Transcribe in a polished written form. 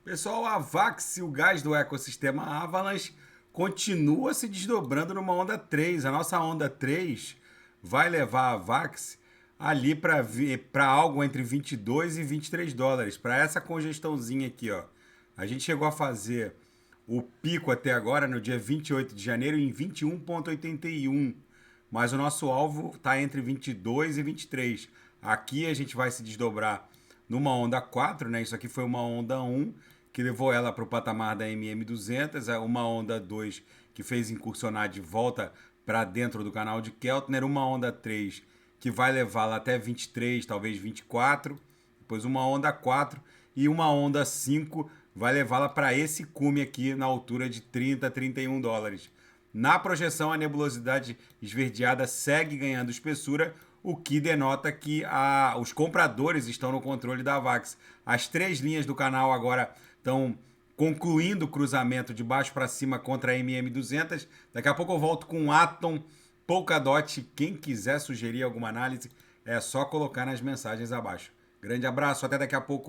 Pessoal, a Vax, o gás do ecossistema Avalanche, continua se desdobrando numa onda 3. A nossa onda 3 vai levar a Vax ali para algo entre 22 e 23 dólares, para essa congestãozinha aqui, ó. A gente chegou a fazer o pico até agora, no dia 28 de janeiro, em 21,81. Mas o nosso alvo está entre 22 e 23. Aqui a gente vai se desdobrar numa onda 4, né? Isso aqui foi uma onda 1 que levou ela para o patamar da MM200, uma onda 2 que fez incursionar de volta para dentro do canal de Keltner, uma onda 3 que vai levá-la até 23, talvez 24, depois uma onda 4 e uma onda 5 vai levá-la para esse cume aqui na altura de 30, 31 dólares. Na projeção, a nebulosidade esverdeada segue ganhando espessura, o que denota que os compradores estão no controle da VAX. As três linhas do canal agora estão concluindo o cruzamento de baixo para cima contra a MM200. Daqui a pouco eu volto com Atom, Polkadot. Quem quiser sugerir alguma análise, é só colocar nas mensagens abaixo. Grande abraço, até daqui a pouco.